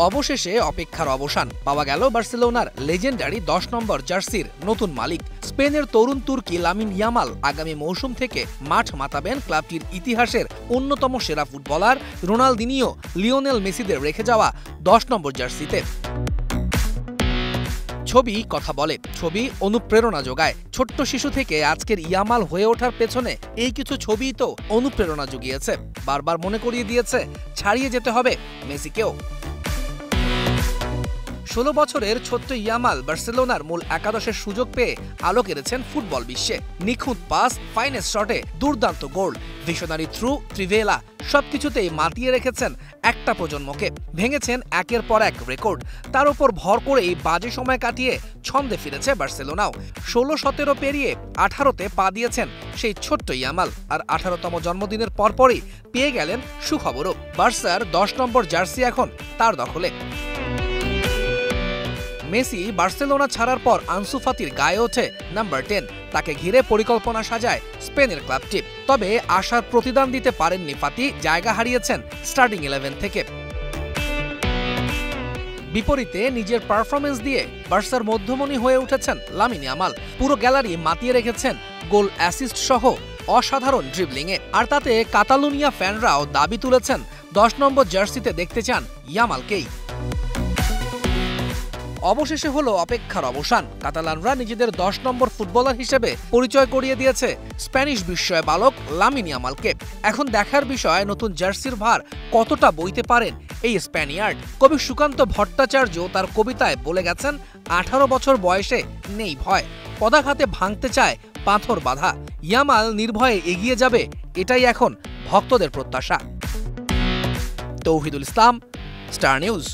অবশেষে অপেক্ষার অবসান পাওয়া গেল বার্সেলোনার লেজেন্ডারি 10 নম্বর জার্সির নতুন মালিক। স্পেনের তরুণ তুর্কি লামিন ইয়ামাল আগামী মৌসুম থেকে মাঠ মাতাবেন ক্লাবটির ইতিহাসের অন্যতম সেরা ফুটবলার রোনালদিনিও, লিওনেল মেসিদের রেখে যাওয়া 10 নম্বর জার্সিতে। ছবি কথা বলে, ছবি অনুপ্রেরণা যোগায়। ছোট্ট শিশু থেকে আজকের ইয়ামাল হয়ে ওঠার পেছনে এই কিছু ছবিই তো অনুপ্রেরণা জুগিয়েছে, বারবার মনে করিয়ে দিয়েছে ছাড়িয়ে যেতে হবে মেসিকেও। 16 বছরের ছোট্ট ইয়ামাল বার্সেলোনার মূল একাদশের সুযোগ পেয়ে আলো কেড়েছেন ফুটবল বিশ্বে। নিখুঁত পাস, ফাইনেস্ট শটে দুর্দান্ত গোল, ভিশনারি থ্রু, ত্রিভেলা সবকিছুতেই মাতিয়ে রেখেছেন একটা প্রজন্মকে। ভেঙেছেন একের পর এক রেকর্ড। তার উপর ভর করেই বাজে সময় কাটিয়ে ছন্দে ফিরেছে বার্সেলোনাও। 16-17 পেরিয়ে 18তে পা দিয়েছেন সেই ছোট্ট ইয়ামাল। আর 18তম জন্মদিনের পরপরই পেয়ে গেলেন সুখবরও, বার্সার 10 নম্বর জার্সি এখন তার দখলে। মেসি বার্সেলোনা ছাড়ার পর আনসু ফাতির গায়ে ওঠে নাম্বার 10। তাকে ঘিরে পরিকল্পনা সাজায় স্পেনের ক্লাবটি। তবে আশার প্রতিদান দিতে পারেননি ফাতি, জায়গা হারিয়েছেন স্টার্টিং 11 থেকে। বিপরীতে নিজের পারফরমেন্স দিয়ে বার্সার মধ্যমণি হয়ে উঠেছেন লামিন ইয়ামাল। পুরো গ্যালারি মাতিয়ে রেখেছেন গোল, অ্যাসিস্ট সহ অসাধারণ ড্রিবলিংয়ে। আর তাতে কাতালুনিয়া ফ্যানরাও দাবি তুলেছেন 10 নম্বর জার্সিতে দেখতে চান ইয়ামালকেই। অবশেষে হলো অপেক্ষার অবসান। কাতালানরা নিজেদের 10 নম্বর ফুটবলার হিসেবে পরিচয় করিয়ে দিয়েছে স্প্যানিশ বিস্ময় বালক লামিন ইয়ামালকে। এখন দেখার বিষয় নতুন জার্সির ভার কতটা বইতে পারেন এই স্প্যানিয়ার্ড। কবি সুকান্ত ভট্টাচার্য তার কবিতায় বলে গেছেন, 18 বছর বয়সে নেই ভয়, পদাঘাতে ভাঙতে চায় পাথর বাঁধা। ইয়ামাল নির্ভয়ে এগিয়ে যাবে, এটাই এখন ভক্তদের প্রত্যাশা। তৌহিদুল ইসলাম, স্টার নিউজ।